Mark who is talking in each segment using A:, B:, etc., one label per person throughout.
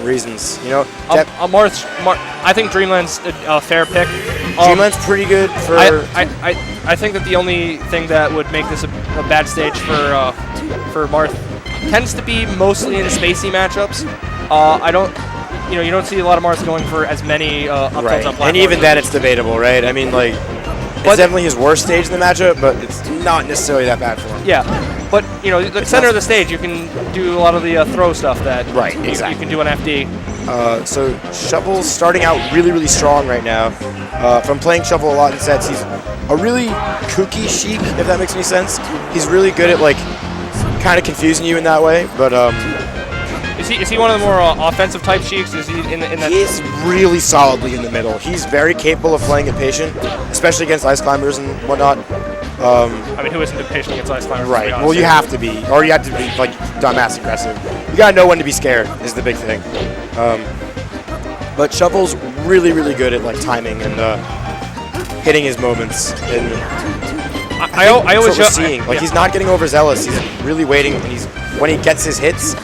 A: reasons. You know,
B: I think Dreamland's a fair pick.
A: Dreamland's pretty good for.
B: I think that the only thing that would make this a bad stage for Marth tends to be mostly in spacey matchups. You don't see a lot of Marth going for as many up tilts on platforms.
A: And even then, it's debatable, right? I mean, like, it's definitely his worst stage in the matchup, but it's not necessarily that bad for him.
B: Yeah, but the center of the stage, you can do a lot of the throw stuff that you can do on FD.
A: So Shovel's starting out really, really strong right now. From playing Shovel a lot in sets, he's a really kooky Sheik, if that makes any sense. He's really good at, like, kind of confusing you in that way, but
B: Is he one of the more offensive type Sheiks? Is he in that?
A: He's really solidly in the middle. He's very capable of playing it patient, especially against ice climbers and whatnot.
B: I mean, who isn't patient against ice climbers?
A: Right. Well, you have to be, or you have to be like dumbass aggressive. You gotta know when to be scared is the big thing. But Shovel's really, really good at like timing and hitting his moments. And I always what we're seeing. Like he's not getting overzealous. He's really waiting, and when he gets his hits.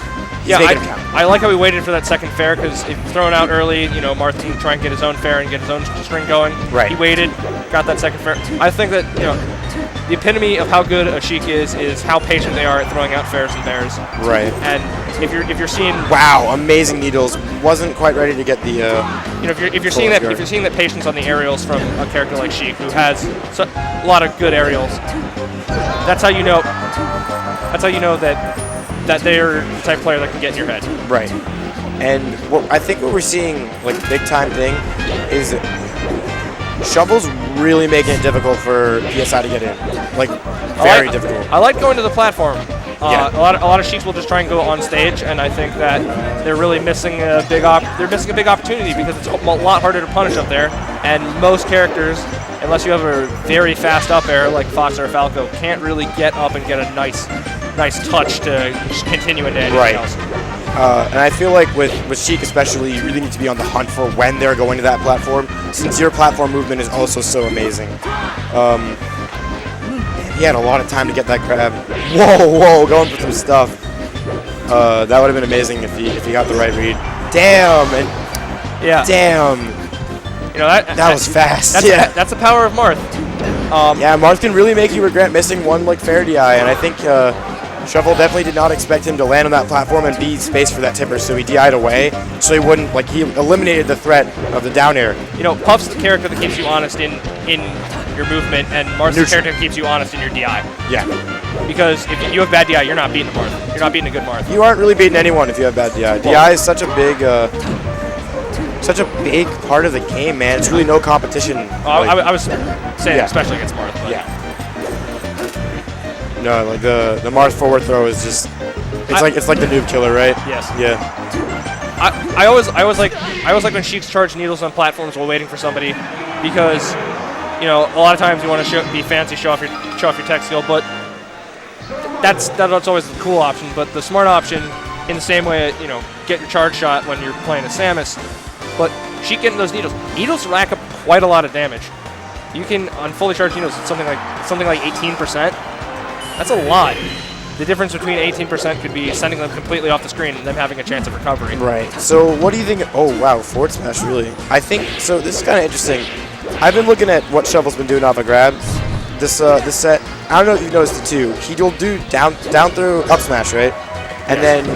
B: I like how he waited for that second fair, because if thrown out early, Marth can try and get his own fair and get his own string going.
A: Right.
B: He waited, got that second fair. I think that the epitome of how good a Sheik is how patient they are at throwing out fairs and bears.
A: Right.
B: And if you're seeing
A: amazing needles, wasn't quite ready to get the
B: if you're seeing that patience on the aerials from a character like Sheik, who has a lot of good aerials, that's how you know that they're the type of player that can get in your head.
A: Right. And I think what we're seeing, like, big time thing is Shovel's really making it difficult for PSI to get in. Like, very difficult.
B: I like going to the platform. A lot of Sheiks will just try and go on stage, and I think that they're really missing a big opportunity, because it's a lot harder to punish up there, and most characters, unless you have a very fast up air like Fox or Falco, can't really get up and get a nice touch to continue into anything else.
A: And I feel like with Sheik especially, you really need to be on the hunt for when they're going to that platform, since your platform movement is also so amazing. He had a lot of time to get that grab. Whoa, going for some stuff. That would have been amazing if he got the right read. Damn. That was fast.
B: That's the power of Marth.
A: Marth can really make you regret missing one like fair DI, and I think Shovel definitely did not expect him to land on that platform and be space for that tipper, so he DI'd away, so he wouldn't, like, he eliminated the threat of the down air.
B: Puff's the character that keeps you honest in your movement, and Marth's the character that keeps you honest in your DI.
A: Yeah.
B: Because if you have bad DI, you're not beating the Marth. You're not beating a good Marth.
A: You aren't really beating anyone if you have bad DI. DI is such a big part of the game, man. It's really no competition.
B: I was saying especially against Marth.
A: Yeah. No, like the Marth forward throw is just it's like the noob killer, right?
B: Yes.
A: Yeah.
B: I always like when Sheiks charge needles on platforms while waiting for somebody, because a lot of times you want to be fancy, show off your tech skill, but that's always the cool option. But the smart option, in the same way, get your charge shot when you're playing a Samus, but Sheik getting those needles rack up quite a lot of damage. You can, on fully charged needles, something like 18%. That's a lot. The difference between 18% could be sending them completely off the screen and them having a chance of recovery.
A: Right. So what do you think? Oh, wow. Forward smash, really. I think, so this is kind of interesting. I've been looking at what Shovel's been doing off of grab. This set, I don't know if you've noticed it too. He'll do down throw, up smash, right? And then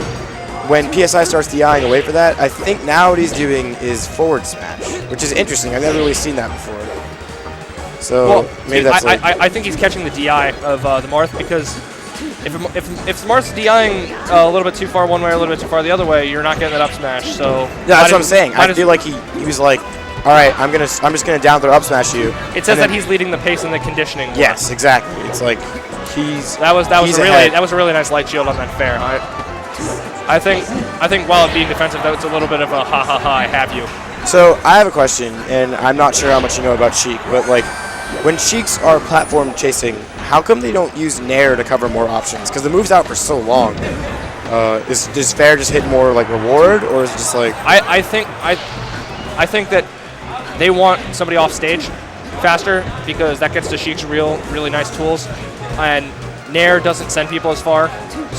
A: when PSI starts DIing away for that, I think now what he's doing is forward smash, which is interesting. I've never really seen that before. So maybe that's
B: I think he's catching the DI of the Marth, because if the Marth's DIing a little bit too far one way or a little bit too far the other way, you're not getting that up smash. So
A: that's what I'm saying. I feel like he was like, all right, I'm just gonna down throw up smash you.
B: It says that he's leading the pace and the conditioning.
A: Yes, exactly. It's like that was
B: a really nice light shield on that fair. I think while being defensive, that's a little bit of a ha ha ha, I have you.
A: So I have a question, and I'm not sure how much you know about Sheik, but like, when Sheiks are platform chasing, how come they don't use Nair to cover more options? Because the move's out for so long. Does fair just hit more like reward, or is it just like?
B: I think that they want somebody off stage faster, because that gets to Sheik's really nice tools, and Nair doesn't send people as far.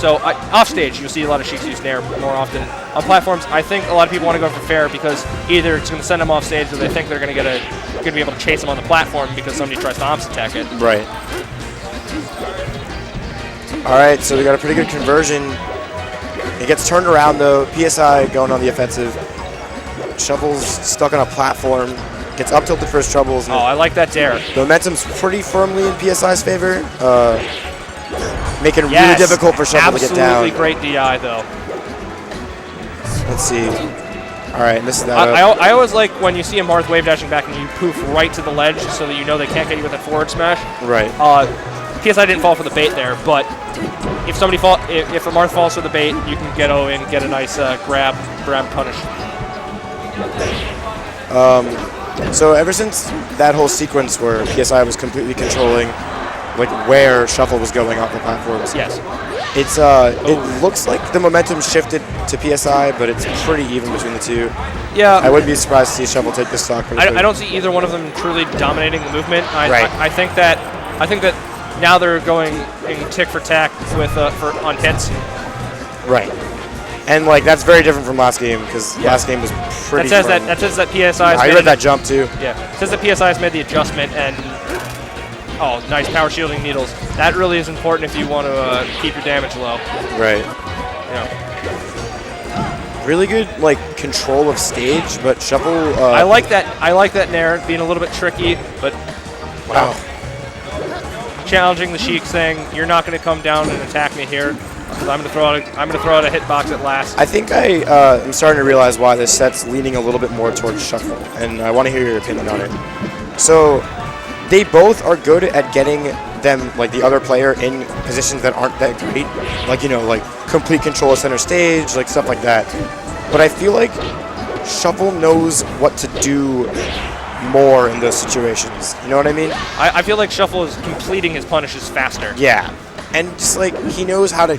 B: So off stage, you'll see a lot of Sheiks use Nair more often. On platforms, I think a lot of people want to go for fair because either it's going to send them off stage or they think they're going to be able to chase them on the platform because somebody tries to ops attack it.
A: Right. All right, so we got a pretty good conversion. It gets turned around though. PSI going on the offensive. Shovel's stuck on a platform. Gets up tilted for his troubles.
B: Oh, I like that dare.
A: The momentum's pretty firmly in PSI's favor. Making it really difficult for Shovel to get down.
B: Absolutely great DI though.
A: Let's see. All right, misses that up.
B: I always like when you see a Marth wave dashing back and you poof right to the ledge so that you know they can't get you with that forward smash.
A: Right.
B: PSI didn't fall for the bait there, but if if a Marth falls for the bait, you can get in, get a nice grab punish.
A: So ever since that whole sequence where PSI was completely controlling like where Shuffle was going off the platforms.
B: Yes.
A: It's it looks like the momentum shifted to PSI, but it's pretty even between the two.
B: Yeah.
A: I wouldn't be surprised to see Shuffle take this stock.
B: I don't see either one of them truly dominating the movement. I think that now they're going in tick for tack with on hits.
A: Right. And like that's very different from last game because last game was pretty.
B: That says that PSI.
A: I read that jump too.
B: Yeah. It says that PSI has made the adjustment and nice power shielding needles. That really is important if you want to keep your damage low.
A: Right.
B: Yeah.
A: Really good like control of stage, but Shuffle.
B: I like that Nair being a little bit tricky, but
A: wow.
B: Challenging the Sheik, saying you're not going to come down and attack me here. I'm going to throw out a hitbox at last.
A: I think I'm starting to realize why this set's leaning a little bit more towards Shuffle, and I want to hear your opinion on it. So they both are good at getting them, like the other player, in positions that aren't that great, like like complete control of center stage, like stuff like that. But I feel like Shuffle knows what to do more in those situations. You know what I mean?
B: I feel like Shuffle is completing his punishes faster.
A: Yeah. And just like he knows how to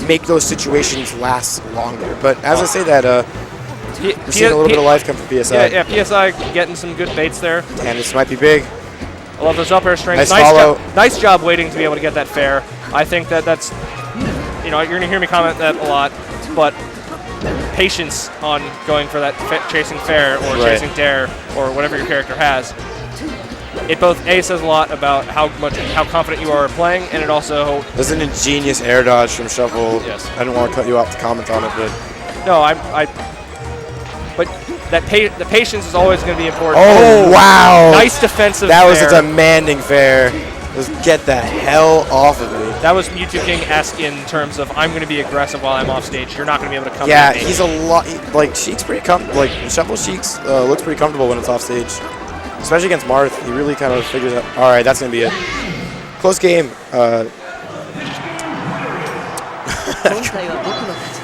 A: make those situations last longer. But as I say that, we're seeing a little bit of life come from PSI.
B: Yeah, PSI getting some good baits there.
A: And this might be big.
B: I love those up air strings. Nice job waiting to be able to get that fair. I think that's you're going to hear me comment that a lot, but patience on going for that chasing fair or chasing dare or whatever your character has. It both says a lot about how confident you are playing, and it also.
A: There's an ingenious air dodge from Shuffle.
B: Yes.
A: I don't want to cut you off to comment on it, but.
B: No, but the patience is always going to be important.
A: Oh wow!
B: Nice defensive.
A: That was a demanding fair. Just get the hell off of me.
B: That was Mewtwo King-esque in terms of I'm going to be aggressive while I'm off stage. You're not going to be able to come.
A: Yeah, he's a lot. Like Sheik's pretty like Shuffle Sheik's looks pretty comfortable when it's off stage. Especially against Marth, he really kind of figures out. All right, that's gonna be it. Close game.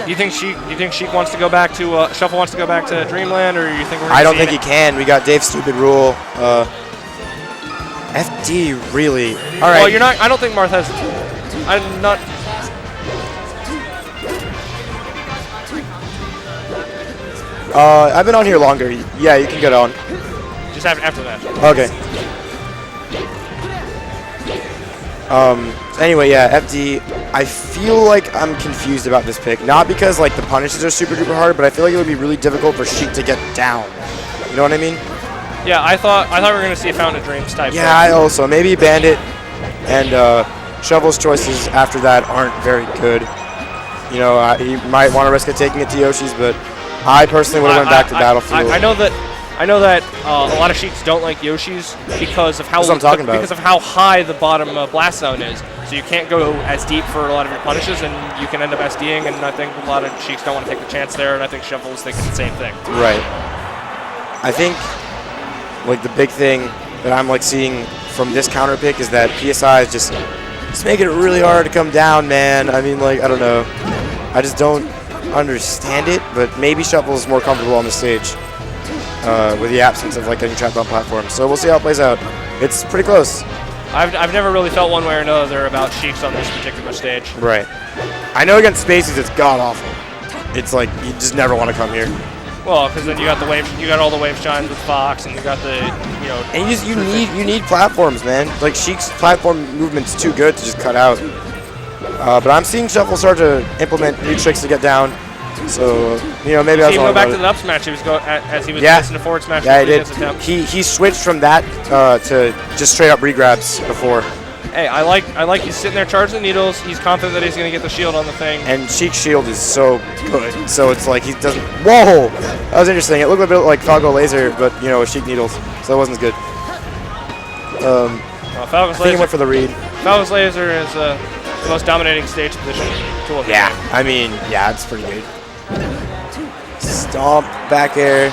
B: Do you think Sheik wants to go back to Shuffle wants to go back to Dreamland, or you think we're?
A: I don't think he can. We got Dave's stupid rule. FD really. All right.
B: Well, you're not. I don't think Marth has. I'm not.
A: I've been on here longer. Yeah, you can get on.
B: Just after that.
A: Okay. Anyway, yeah, FD. I feel like I'm confused about this pick. Not because like the punishes are super duper hard, but I feel like it would be really difficult for Sheik to get down. You know what I mean?
B: Yeah, I thought we were gonna see a Fountain of Dreams type.
A: Yeah, I also maybe Bandit and Shovel's choices after that aren't very good. You know, he might want to risk it taking it to Yoshi's, but I personally would have went back to Battlefield.
B: I know that a lot of Sheiks don't like Yoshi's because of how because of how high the bottom blast zone is. So you can't go as deep for a lot of your punishes, and you can end up SDing. And I think a lot of Sheiks don't want to take the chance there, and I think Shovel's thinking the same thing.
A: Right. I think like the big thing that I'm like seeing from this counter pick is that PSI is just making it really hard to come down, man. I mean, like I don't know. I just don't understand it, but maybe Shuffle's more comfortable on the stage with the absence of like getting trapped on platforms. So we'll see how it plays out. It's pretty close.
B: I've never really felt one way or another about Sheiks on this particular stage.
A: Right. I know against Spaces it's god awful. It's like you just never want to come here.
B: Well, because then you got all the wave shines with Fox, and you got the
A: And you need platforms, man. Like Sheik's platform movement's too good to just cut out. But I'm seeing Shuffle start to implement new tricks to get down. So, maybe I was
B: See him
A: wrong
B: go back
A: about
B: to the up smash. He was as he was
A: Yeah.
B: missing a forward smash.
A: Yeah,
B: in
A: he
B: the
A: did.
B: previous attempt.
A: He switched from that to just straight up regrabs before.
B: Hey, I like he's sitting there charging the needles. He's confident that he's going to get the shield on the thing.
A: And Sheik's shield is so good. So it's like he doesn't. Whoa! That was interesting. It looked a bit like Falco Laser, but with Sheik needles. So that wasn't as good.
B: Falco's
A: I think he
B: laser.
A: went for the read.
B: Falco's laser is the most dominating stage position tool.
A: Yeah, I mean, yeah, it's pretty good. Stomp, back air.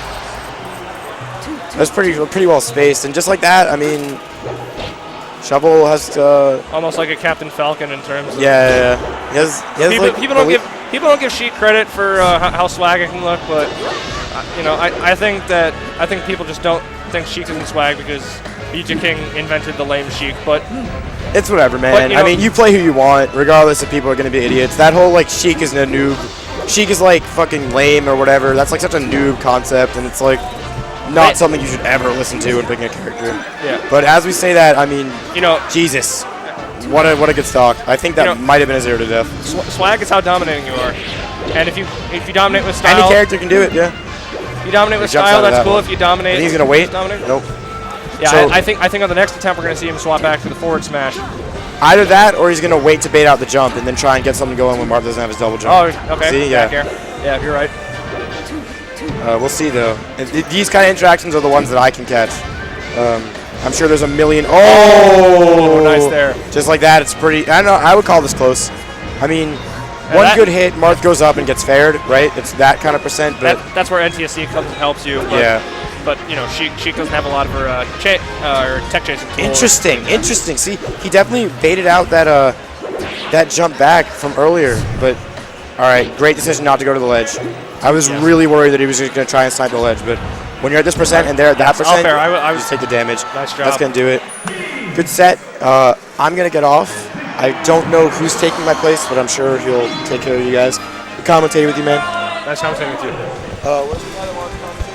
A: That's pretty well spaced, and just like that, I mean, Shovel has to.
B: Almost like a Captain Falcon in terms of.
A: Yeah. He has
B: People don't give Sheik credit for how swag it can look, but I think people just don't think Sheik isn't swag because BJ King invented the lame Sheik, but.
A: It's whatever, man.
B: But,
A: I mean, you play who you want, regardless if people are going to be idiots. That whole, Sheik is a noob. Sheik is, fucking lame or whatever. That's, such a noob concept, and it's, not something you should ever listen to when picking a character.
B: Yeah.
A: But as we say that, I mean, Jesus. What a good stock. I think that might have been a 0 to death.
B: Swag is how dominating you are. And if you dominate with style.
A: Any character can do it, yeah.
B: If you dominate with
A: jumps
B: style,
A: out of
B: that's
A: that
B: cool.
A: one.
B: If you dominate.
A: And he's going to wait? Nope.
B: Yeah,
A: So-
B: I think on the next attempt we're going to see him swap back to the forward smash.
A: Either that, or he's going to wait to bait out the jump and then try and get something going when Marth doesn't have his double jump.
B: Oh, okay.
A: See?
B: Back
A: Yeah.
B: air. Yeah, you're right.
A: We'll see, though. These kind of interactions are the ones that I can catch. I'm sure there's a million. Oh!
B: Nice there.
A: Just like that, it's pretty. I don't know. I would call this close. I mean, one
B: that-
A: good hit, Marth goes up and gets faired, right? It's that kind of percent, but
B: That's where NTSC comes and helps you. But,
A: yeah.
B: But Sheik doesn't have a lot of her tech chasing tools.
A: Interesting. See, he definitely baited out that jump back from earlier, but all right, great decision not to go to the ledge. I was really worried that he was just going to try and snipe the ledge, but when you're at this percent and they're at that percent,
B: fair. I was
A: just take the damage.
B: Nice job.
A: That's going to do it. Good set. I'm going to get off. I don't know who's taking my place, but I'm sure he'll take care of you guys. Commentating with you, man.
B: Nice commentating with you.
A: Where's the other one?